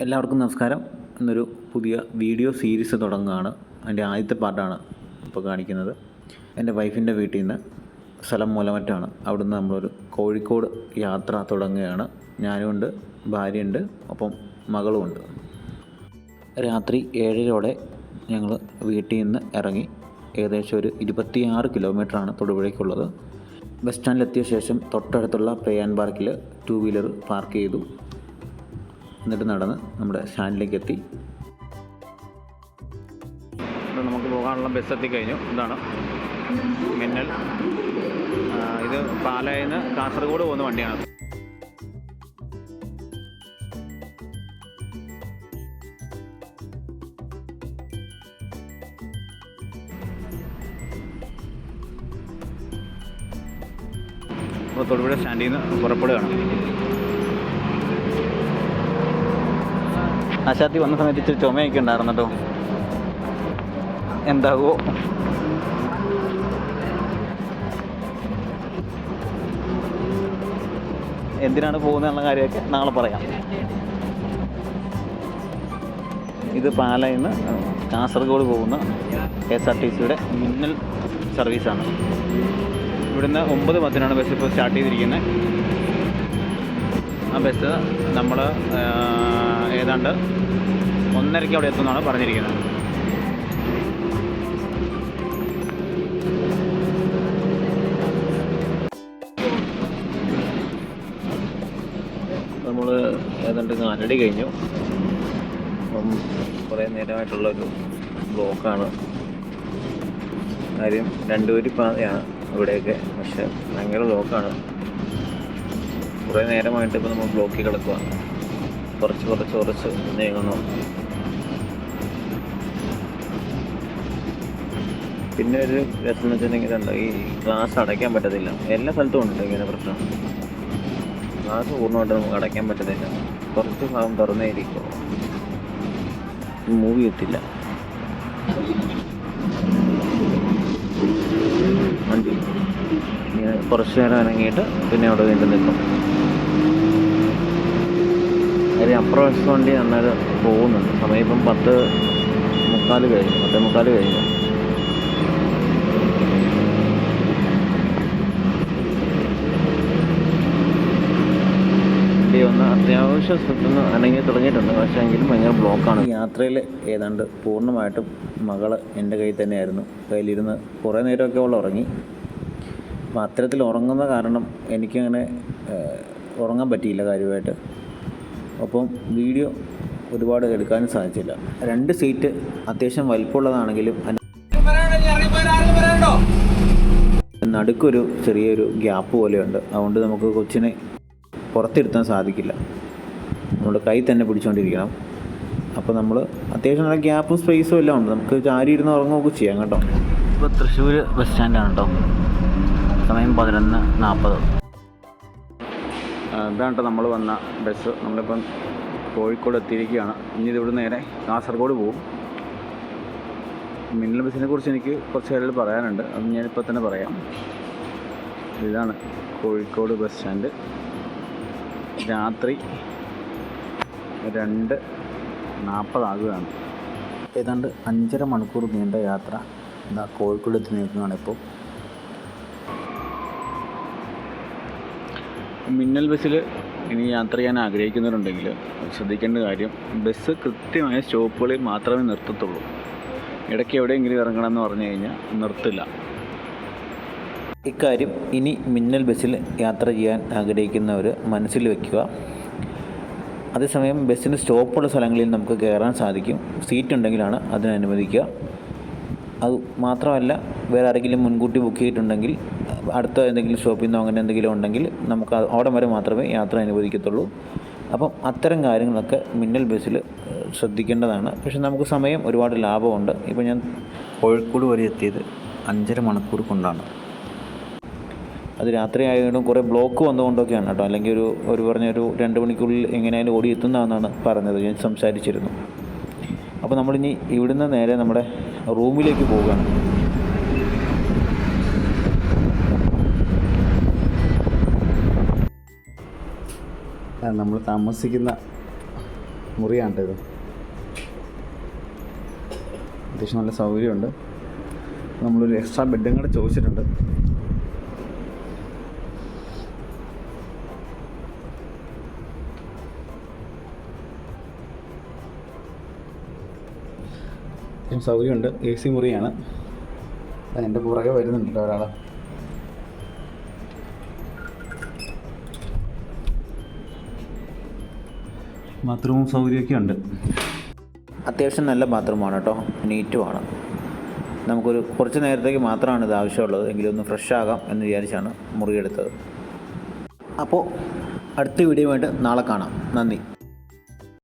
എല്ലാവർക്കും നമസ്കാരം. എന്നൊരു പുതിയ വീഡിയോ സീരീസ് തുടങ്ങുകയാണ്. അതിൻ്റെ ആദ്യത്തെ പാർട്ടാണ് ഇപ്പോൾ കാണിക്കുന്നത്. എൻ്റെ വൈഫിൻ്റെ വീട്ടിൽ നിന്ന്, സ്ഥലം മൂലമറ്റാണ്, അവിടുന്ന് നമ്മളൊരു കോഴിക്കോട് യാത്ര തുടങ്ങുകയാണ്. ഞാനുമുണ്ട്, ഭാര്യയുണ്ട്, ഒപ്പം മകളുമുണ്ട്. രാത്രി 7:30 ഞങ്ങൾ വീട്ടിൽ നിന്ന് ഇറങ്ങി. ഏകദേശം ഒരു 26 കിലോമീറ്ററാണ് തൊടുപുഴയ്ക്കുള്ളത്. ബസ് സ്റ്റാൻഡിലെത്തിയ ശേഷം തൊട്ടടുത്തുള്ള പ്ലേ ആൻഡ് പാർക്കിൽ 2 വീലർ പാർക്ക് ചെയ്തു. എന്നിട്ട് നടന്ന് നമ്മുടെ സ്റ്റാൻഡിലേക്ക് എത്തി. നമുക്ക് പോകാനുള്ള ബസ് എത്തിക്കഴിഞ്ഞു. ഇതാണ് മിന്നൽ. ഇത് പാലായിൽ നിന്ന് കാസർഗോഡ് പോകുന്ന വണ്ടിയാണ്. അപ്പോൾ തൊടുപുഴ സ്റ്റാൻഡിൽ നിന്ന് പുറപ്പെടുകയാണ്. ആശാത്തി വന്ന സമയത്ത് ഇച്ചിരി ചുമയൊക്കെ ഉണ്ടായിരുന്നു കേട്ടോ. എന്താകുമോ? എന്തിനാണ് പോകുന്നതെന്നുള്ള കാര്യമൊക്കെ നാളെ പറയാം. ഇത് പാലായിൽ നിന്ന് കാസർഗോഡ് പോകുന്ന KSRTCയുടെ മിന്നൽ സർവീസാണ്. ഇവിടുന്ന് 9:10 ബസ് ഇപ്പോൾ സ്റ്റാർട്ട് ചെയ്തിരിക്കുന്നത്. ആ ബസ് നമ്മൾ ഏതാണ്ട് 1:30 അവിടെ എത്തുമെന്നാണ് പറഞ്ഞിരിക്കുന്നത്. നമ്മൾ ഏതാണ്ട് 4:30 കഴിഞ്ഞു. അപ്പം കുറേ നേരമായിട്ടുള്ളൊരു ബ്ലോക്കാണ്. കാര്യം 2 വരി പാതയാണ് ഇവിടെയൊക്കെ, പക്ഷേ ഭയങ്കര ബ്ലോക്കാണ്. കുറേ നേരമായിട്ട് ഇപ്പോൾ നമ്മൾ ബ്ലോക്കിൽ കിടക്കുക. കുറച്ച് നീങ്ങുന്നു. പിന്നെ ഒരു രസം എന്ന് വെച്ചിട്ടുണ്ടെങ്കിൽ ഈ ഗ്ലാസ് അടയ്ക്കാൻ പറ്റത്തില്ല. എല്ലാ സ്ഥലത്തും ഉണ്ട് ഇങ്ങനെ പ്രശ്നം. ഗ്ലാസ് പൂർണ്ണമായിട്ട് നമുക്ക് അടയ്ക്കാൻ പറ്റത്തില്ല. കുറച്ച് ഭാഗം തുറന്നേ ഇരിക്കും, മൂവ് ചെയ്യത്തില്ല വണ്ടി. ഇങ്ങനെ കുറച്ച് നേരം അനങ്ങിയിട്ട് പിന്നെ അവിടെ വീണ്ടും നിൽക്കും. കാര്യം അപ്പുറം വണ്ടി നന്നായിട്ട് പോകുന്നുണ്ട്. സമയം ഇപ്പം 10:45 കഴിഞ്ഞു. വണ്ടി ഒന്ന് അത്യാവശ്യം സ്ഥലത്തുനിന്ന് അനങ്ങി തുടങ്ങിയിട്ടുണ്ട്. പക്ഷേ എങ്കിലും ഭയങ്കര ബ്ലോക്കാണ്. യാത്രയിൽ ഏതാണ്ട് പൂർണ്ണമായിട്ടും മകള് എൻ്റെ കയ്യിൽ തന്നെയായിരുന്നു. കയ്യിലിരുന്ന് കുറേ നേരമൊക്കെ അവൾ ഉറങ്ങി. അപ്പോൾ അത്തരത്തിൽ ഉറങ്ങുന്ന കാരണം എനിക്കങ്ങനെ ഉറങ്ങാൻ പറ്റിയില്ല കാര്യമായിട്ട്. ഒപ്പം വീഡിയോ ഒരുപാട് എടുക്കാനും സാധിച്ചില്ല. 2 സീറ്റ് അത്യാവശ്യം വലിപ്പമുള്ളതാണെങ്കിലും നടുക്കൊരു ചെറിയൊരു ഗ്യാപ്പ് പോലെയുണ്ട്. അതുകൊണ്ട് നമുക്ക് കൊച്ചിനെ പുറത്തിരുത്താൻ സാധിക്കില്ല. നമ്മുടെ കൈ തന്നെ പിടിച്ചുകൊണ്ടിരിക്കണം. അപ്പോൾ നമ്മൾ അത്യാവശ്യം നല്ല ഗ്യാപ്പും സ്പേസും എല്ലാം ഉണ്ട്. നമുക്ക് ചാരി ഇരുന്ന് ഉറങ്ങുകയൊക്കെ ചെയ്യാം കേട്ടോ. ഇപ്പോൾ തൃശ്ശൂർ ബസ് സ്റ്റാൻഡാണ് കേട്ടോ. സമയം 11:40. ഇതാണ് കേട്ടോ നമ്മൾ വന്ന ബസ്. നമ്മളിപ്പം കോഴിക്കോട് എത്തിയിരിക്കുകയാണ്. ഇനി ഇതിവിടെ നേരെ കാസർഗോഡ് പോകും. മിന്നൽ ബസ്സിനെ കുറിച്ച് എനിക്ക് കുറച്ച് കാര്യങ്ങൾ പറയാനുണ്ട്. അത് ഞാനിപ്പോൾ തന്നെ പറയാം. ഇതാണ് കോഴിക്കോട് ബസ് സ്റ്റാൻഡ്. രാത്രി 2:40 ആകുകയാണ്. ഏതാണ്ട് 5.5 മണിക്കൂർ നീണ്ട യാത്ര ഇതാ കോഴിക്കോട് എത്തി നിൽക്കുകയാണ് ഇപ്പോൾ. മിന്നൽ ബസ്സിൽ ഇനി യാത്ര ചെയ്യാൻ ആഗ്രഹിക്കുന്നവരുണ്ടെങ്കിൽ ശ്രദ്ധിക്കേണ്ട കാര്യം, ബസ് കൃത്യമായ സ്റ്റോപ്പുകളിൽ മാത്രമേ നിർത്തത്തുള്ളൂ. ഇടയ്ക്ക് എവിടെയെങ്കിലും ഇറങ്ങണമെന്ന് പറഞ്ഞു കഴിഞ്ഞാൽ നിർത്തില്ല. ഇക്കാര്യം ഇനി മിന്നൽ ബസ്സിൽ യാത്ര ചെയ്യാൻ ആഗ്രഹിക്കുന്നവർ മനസ്സിൽ വയ്ക്കുക. അതേസമയം ബസ്സിന് സ്റ്റോപ്പുള്ള സ്ഥലങ്ങളിൽ നമുക്ക് കയറാൻ സാധിക്കും. സീറ്റ് ഉണ്ടെങ്കിലാണ് അതിന് അനുവദിക്കുക. അത് മാത്രമല്ല, വേറെ ആരെങ്കിലും മുൻകൂട്ടി ബുക്ക് ചെയ്തിട്ടുണ്ടെങ്കിൽ അടുത്ത എന്തെങ്കിലും ഷോപ്പിൽ നിന്നോ അങ്ങനെ എന്തെങ്കിലും ഉണ്ടെങ്കിൽ നമുക്ക് അവിടെ വരെ മാത്രമേ യാത്ര അനുവദിക്കത്തുള്ളൂ. അപ്പം അത്തരം കാര്യങ്ങളൊക്കെ മിന്നൽ ബസ്സിൽ ശ്രദ്ധിക്കേണ്ടതാണ്. പക്ഷെ നമുക്ക് സമയം ഒരുപാട് ലാഭമുണ്ട്. ഇപ്പോൾ ഞാൻ കോഴിക്കോട് വരെ എത്തിയത് 5.5 മണിക്കൂർ കൊണ്ടാണ്. അത് രാത്രി ആയതുകൊണ്ടും കുറേ ബ്ലോക്ക് വന്നുകൊണ്ടൊക്കെയാണ് കേട്ടോ. അല്ലെങ്കിൽ ഒരു 2 മണിക്കൂറിൽ എങ്ങനെയായാലും ഓടി എത്തുന്നതെന്നാണ് പറഞ്ഞത്. ഞാൻ സംസാരിച്ചിരുന്നു. അപ്പോൾ നമ്മളിനി ഇവിടുന്ന് നേരെ നമ്മുടെ റൂമിലേക്ക് പോവുകയാണ്. നമ്മൾ താമസിക്കുന്ന മുറിയാണ് ഇത്. അത്യാവശ്യം നല്ല സൗകര്യമുണ്ട്. നമ്മളൊരു എക്സ്ട്രാ ബെഡും കൂടെ ചോദിച്ചിട്ടുണ്ട്. സൗകര്യമുണ്ട്. AC മുറിയാണ്. എൻ്റെ പുറകെ വരുന്നുണ്ടല്ലോ ഒരാൾ. ബാത്റൂമും സൗകര്യമൊക്കെ ഉണ്ട്. അത്യാവശ്യം നല്ല ബാത്റൂമാണ് കേട്ടോ, നീറ്റുമാണ്. നമുക്കൊരു കുറച്ച് നേരത്തേക്ക് മാത്രമാണ് ഇത് ആവശ്യമുള്ളത്, എങ്കിലും ഒന്ന് ഫ്രഷ് ആകാം എന്ന് വിചാരിച്ചാണ് മുറിയെടുത്തത്. അപ്പോൾ അടുത്ത വീഡിയോ ആയിട്ട് നാളെ കാണാം. നന്ദി.